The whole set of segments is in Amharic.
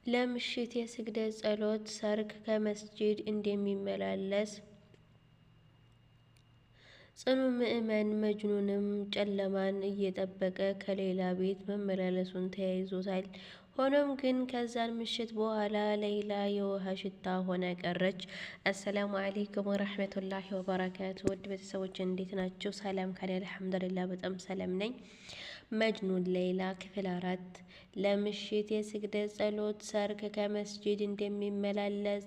ለምሽት የስግደት ጸሎት ሰርክ ከመስጂድ እንደሚመላለስ ጽኑ ምዕመን መጅኑንም ጨለማን እየጠበቀ ከሌላ ቤት መመላለሱን ተያይዞታል። ሆኖም ግን ከዛን ምሽት በኋላ ሌይላ የውሃ ሽታ ሆነ ቀረች። አሰላሙ አለይኩም ወራህመቱላሂ ወበረካቱ። ውድ ቤተሰቦች እንዴት ናችሁ? ሰላም ካለ አልሐምዱሊላህ በጣም ሰላም ነኝ። መጅኑን ሌይላ ክፍል 4 ለምሽት የስግደት ጸሎት ሰርክ ከመስጂድ እንደሚመላለስ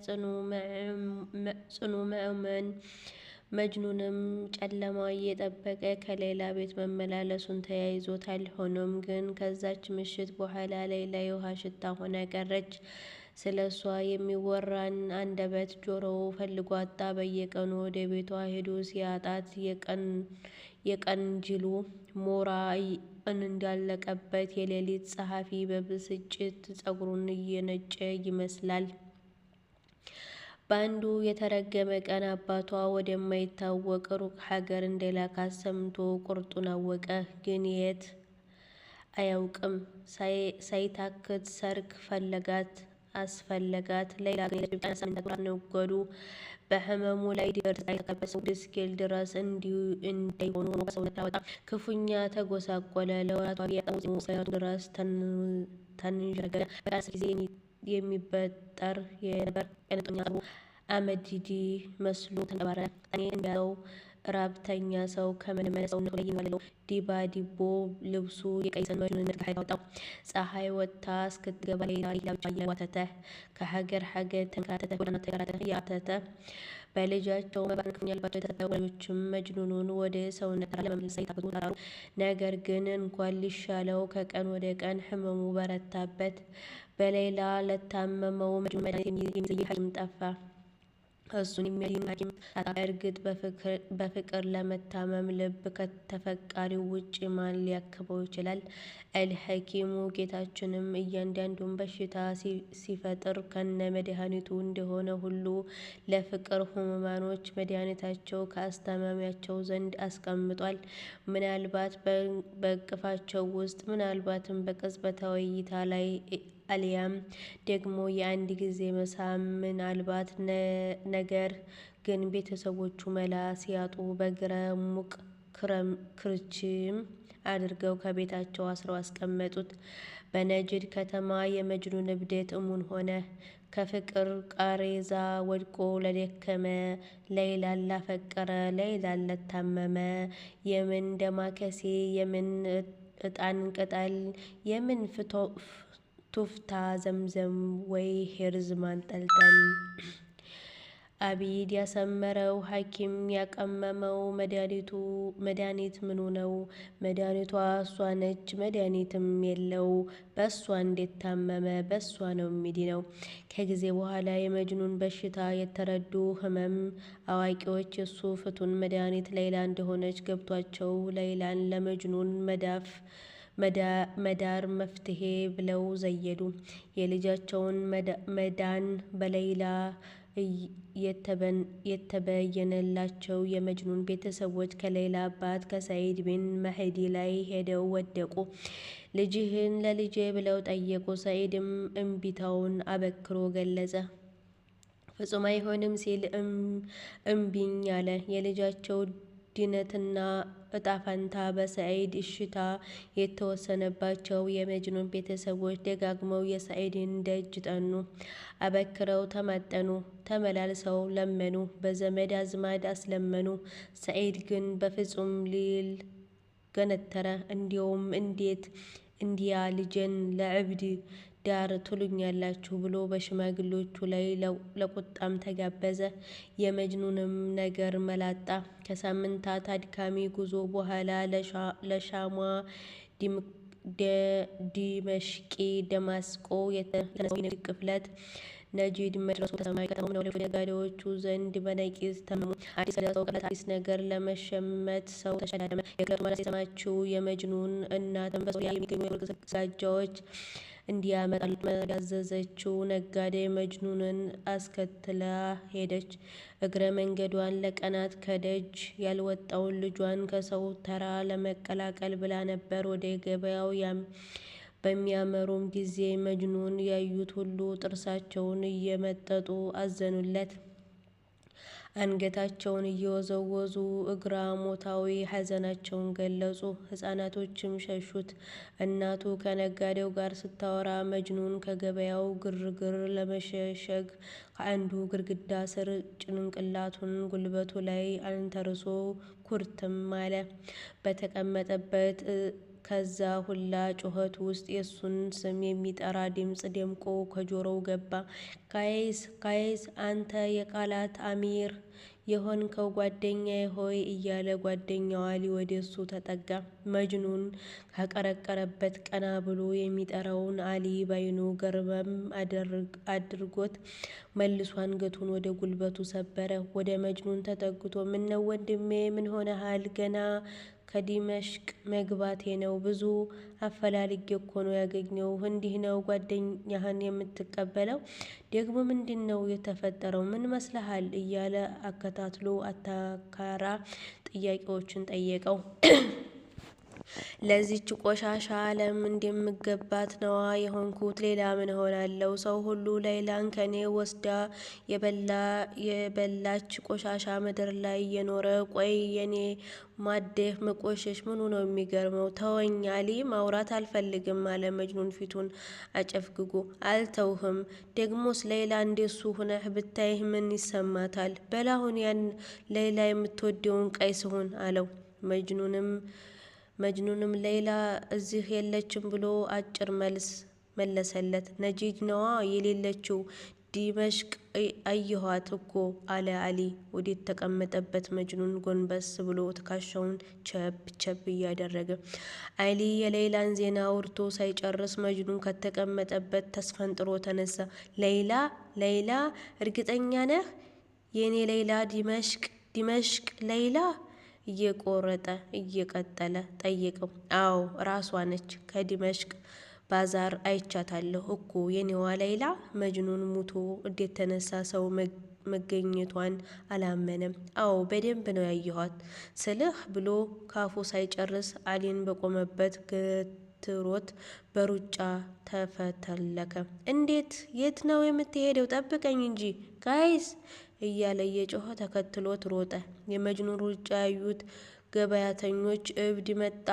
ጽኑ ምዕመን መጅኑንም ጨለማ እየጠበቀ ከሌላ ቤት መመላለሱን ተያይዞታል። ሆኖም ግን ከዛች ምሽት በኋላ ሌይላ የውሃ ሽታ ሆና ቀረች። ስለሷ የሚወራን አንደበት ጆሮው ፈልጎ አጣ። በየቀኑ ወደ ቤቷ ሄዶ ሲያጣት የቀንጅሉ ሞራ እንዳለቀበት የሌሊት ጸሐፊ በብስጭት ጸጉሩን እየነጨ ይመስላል። በአንዱ የተረገመ ቀን አባቷ ወደማይታወቅ ሩቅ ሀገር እንደላካት ሰምቶ ቁርጡን አወቀ። ግን የት አያውቅም። ሳይታክት ሰርክ አስፈለጋት። ሌይላ ግን የለችም። ሳምንታት ወራት ነጎዱ። በህመሙ ላይ ድርስ ሳይተከበሰው እስኪል ድረስ እንዳይሆኑ ሆኖ ከሰውነት ተወጣ። ክፉኛ ተጎሳቆለ። ለወራቷ ቢያጣው እስከቱ ድረስ ተንዠረገረ። በቀን 10 ጊዜ የሚበጠር የነበር ቅንጥኛ ጸጉሩ አመድዲ መስሎ ተንቀባረረ። ጠኔ እንዳለው ራብተኛ ሰው ከመነመነ ሰውነቱ ላይ የሚዋልለው ዲባዲቦ ልብሱ የቀይሰን መጅኑንነት ከሀይል አወጣው። ፀሐይ ወጥታ እስክትገባ ሌይላ ብቻ እየዋተተ ከሀገር ሀገር ተንከራተተ። ጎዳና ተንከራተተ እያተተ በልጃቸው መባን ክፉኛ ልባቸው የተሰበረ ወላጆችም መጅኑኑን ወደ ሰውነት ተራ ለመመለስ ሳይታክቱ ተጣሩ። ነገር ግን እንኳን ሊሻለው ከቀን ወደ ቀን ህመሙ በረታበት። በሌይላ ለታመመው መጅኑን መድኃኒት የሚዘይድ ሐኪም ጠፋ። እሱን የሚያድን ሐኪም ታጣ። እርግጥ በፍቅር ለመታመም ልብ ከተፈቃሪው ውጭ ማን ሊያክመው ይችላል? አልሐኪሙ ጌታችንም እያንዳንዱን በሽታ ሲፈጥር ከነ መድኃኒቱ እንደሆነ ሁሉ ለፍቅር ህሙማኖች መድኃኒታቸው ከአስታማሚያቸው ዘንድ አስቀምጧል። ምናልባት በእቅፋቸው ውስጥ፣ ምናልባትም በቅጽበታዊ እይታ ላይ አልያም ደግሞ የአንድ ጊዜ መሳም ምናልባት ነገር ግን ቤተሰቦቹ መላ ሲያጡ በግረ ሙቅ ክርችም አድርገው ከቤታቸው አስረው አስቀመጡት። በነጅድ ከተማ የመጅኑን እብደት እሙን ሆነ። ከፍቅር ቃሬዛ ወድቆ ለደከመ፣ ሌይላን ላፈቀረ፣ ሌይላን ለታመመ የምን ደማከሴ፣ የምን እጣን ቅጠል፣ የምን ቱፍታ ዘምዘም ወይ ሄርዝ ማንጠልጠል። አቢድ ያሰመረው ሐኪም ያቀመመው መድኃኒት ምኑ ነው? መድኃኒቷ እሷ ነች። መድኃኒትም የለው። በእሷ እንዴት ታመመ? በእሷ ነው የሚድነው። ከጊዜ በኋላ የመጅኑን በሽታ የተረዱ ህመም አዋቂዎች የሱ ፍቱን መድኃኒት ሌይላ እንደሆነች ገብቷቸው ሌይላን ለመጅኑን መዳር መፍትሄ ብለው ዘየዱ። የልጃቸውን መዳን በሌይላ የተበየነላቸው የመጅኑን ቤተሰቦች ከሌይላ አባት ከሰዒድ ቢን መህዲ ላይ ሄደው ወደቁ። ልጅህን ለልጄ ብለው ጠየቁ። ሰዒድም እምቢታውን አበክሮ ገለጸ። ፍጹም አይሆንም ሲል እምቢኝ አለ። የልጃቸው ድነትና እጣፈንታ በሰዒድ እሽታ የተወሰነባቸው የመጅኑን ቤተሰቦች ደጋግመው የሰዒድን ደጅ ጠኑ። አበክረው ተማጠኑ። ተመላልሰው ለመኑ። በዘመድ አዝማድ አስለመኑ። ሰዒድ ግን በፍጹም ሊል ገነተረ። እንዲያውም እንዴት እንዲያ ልጄን ለዕብድ ዳር ትሉኛላችሁ ብሎ በሽማግሌዎቹ ላይ ለቁጣም ተጋበዘ። የመጅኑንም ነገር መላጣ። ከሳምንታት አድካሚ ጉዞ በኋላ ለሻሟ ዲመሽቂ ደማስቆ የተነሳው የንግድ ቅፍለት ነጂድ መድረሱ ተሰማ። ከተማው ነጋዴዎቹ ዘንድ በነቂስ ተመሙ። አዲስ ከደረሰው ቅፍለት አዲስ ነገር ለመሸመት ሰው ተሸዳደመ። የቅፍለቱ መድረስ የሰማችው የመጅኑን እናትም በሶሪያ የሚገኙ የወርቅ ስጋጃዎች እንዲያመጣላት ያዘዘችው ነጋዴ መጅኑንን አስከትላ ሄደች። እግረ መንገዷን ለቀናት ከደጅ ያልወጣውን ልጇን ከሰው ተራ ለመቀላቀል ብላ ነበር ወደ ገበያው በሚያመሩም ጊዜ መጅኑን ያዩት ሁሉ ጥርሳቸውን እየመጠጡ አዘኑለት። አንገታቸውን እየወዘወዙ እግራሞታዊ ሐዘናቸውን ገለጹ። ሕፃናቶችም ሸሹት። እናቱ ከነጋዴው ጋር ስታወራ መጅኑን ከገበያው ግርግር ለመሸሸግ ከአንዱ ግድግዳ ስር ጭንቅላቱን ጉልበቱ ላይ አንተርሶ ኩርትም አለ። በተቀመጠበት ከዛ ሁላ ጩኸት ውስጥ የሱን ስም የሚጠራ ድምፅ ደምቆ ከጆሮው ገባ። ጋይስ ጋይስ፣ አንተ የቃላት አሚር የሆንከው ጓደኛዬ ሆይ እያለ ጓደኛው አሊ ወደሱ ተጠጋ። መጅኑን ካቀረቀረበት ቀና ብሎ የሚጠራውን አሊ ባይኑ ገርበም አድርጎት መልሶ አንገቱን ወደ ጉልበቱ ሰበረ። ወደ መጅኑን ተጠግቶ ምነው ወንድሜ ምን ሆነሃል? ገና ከዲመሽቅ መግባቴ ነው። ብዙ አፈላልጌ እኮ ነው ያገኘው። እንዲህ ነው ጓደኛህን የምትቀበለው? ደግሞ ምንድነው የተፈጠረው? ምን መስለሃል? እያለ አከታትሎ አታካራ ጥያቄዎችን ጠየቀው። ለዚች ቆሻሻ ዓለም እንደምገባት ነዋ የሆንኩት። ሌላ ምን ሆናለሁ? ሰው ሁሉ ሌላን ከኔ ወስዳ የበላች ቆሻሻ ምድር ላይ የኖረ። ቆይ የኔ ማደፍ መቆሸሽ ምኑ ነው የሚገርመው? ተወኝ አሊ፣ ማውራት አልፈልግም አለ መጅኑን ፊቱን አጨፍግጎ። አልተውህም። ደግሞስ ሌላ እንደሱ ሁነህ ብታይህ ምን ይሰማታል? በላሁን ያን ሌላ የምትወደውን ቀይስ ሁን አለው። መጅኑንም ሌላ እዚህ የለችም ብሎ አጭር መልስ መለሰለት። ነጂድ ነዋ የሌለችው፣ ዲመሽቅ አየኋት እኮ አለ አሊ ወደ ተቀመጠበት። መጅኑን ጎንበስ ብሎ ትከሻውን ቸብ ቸብ እያደረገ አሊ የሌላን ዜና አውርቶ ሳይጨርስ መጅኑን ከተቀመጠበት ተስፈንጥሮ ተነሳ። ሌላ እርግጠኛ ነህ? የኔ ሌላ ዲመሽቅ ሌላ? እየቆረጠ እየቀጠለ ጠየቀው። አዎ ራሷ ነች። ከዲመሽቅ ባዛር አይቻታለሁ እኮ የኔዋ ሌላ። መጅኑን ሙቶ እንዴት ተነሳ ሰው መገኘቷን አላመነም። አዎ በደንብ ነው ያየኋት ስልህ ብሎ ካፉ ሳይጨርስ አሊን በቆመበት ገትሮት በሩጫ ተፈተለከ። እንዴት? የት ነው የምትሄደው? ጠብቀኝ እንጂ ጋይስ እያለ እየጮኸ ተከትሎት ሮጠ። የመጅኑን ሩጫ ያዩት ገበያተኞች እብድ መጣ፣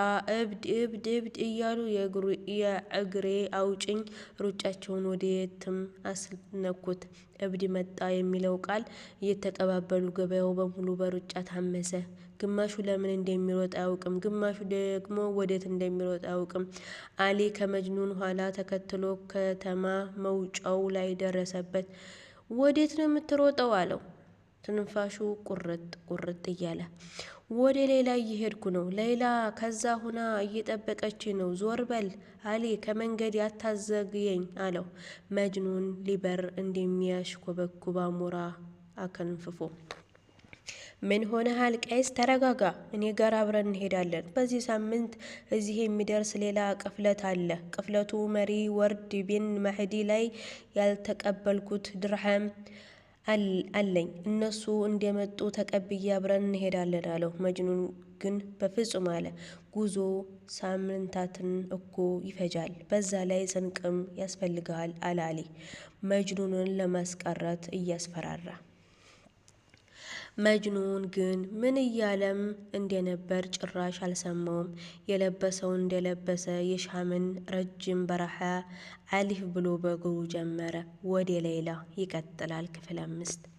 እብድ እያሉ የእግሬ አውጭኝ ሩጫቸውን ወደየትም አስነኩት። እብድ መጣ የሚለው ቃል እየተቀባበሉ ገበያው በሙሉ በሩጫ ታመሰ። ግማሹ ለምን እንደሚሮጥ አያውቅም፣ ግማሹ ደግሞ ወዴት እንደሚሮጥ አያውቅም። አሊ ከመጅኑን ኋላ ተከትሎ ከተማ መውጫው ላይ ደረሰበት። ወዴት ነው የምትሮጠው? አለው ትንፋሹ ቁርጥ እያለ። ወደ ሌላ እየሄድኩ ነው። ሌላ ከዛ ሁና እየጠበቀች ነው። ዞር በል አሊ፣ ከመንገድ አታዘግየኝ አለው መጅኑን ሊበር እንደሚያሽኮበኩብ አሞራ አከንፍፎ። ምን ሆነሃል ቀይስ? ተረጋጋ። እኔ ጋር አብረን እንሄዳለን። በዚህ ሳምንት እዚህ የሚደርስ ሌላ ቅፍለት አለ። ቅፍለቱ መሪ ወርድ ቢን መህዲ ላይ ያልተቀበልኩት ድርሃም አለኝ። እነሱ እንደመጡ ተቀብዬ አብረን እንሄዳለን አለው። መጅኑን ግን በፍጹም አለ። ጉዞ ሳምንታትን እኮ ይፈጃል። በዛ ላይ ስንቅም ያስፈልግሃል አለ አሊ መጅኑንን ለማስቀረት እያስፈራራ። መጅኑን ግን ምን እያለም እንደነበር ጭራሽ አልሰማውም። የለበሰው እንደለበሰ የሻምን ረጅም በረሃ አሊፍ ብሎ በእግሩ ጀመረ። ወደ ሌላ ይቀጥላል። ክፍል 5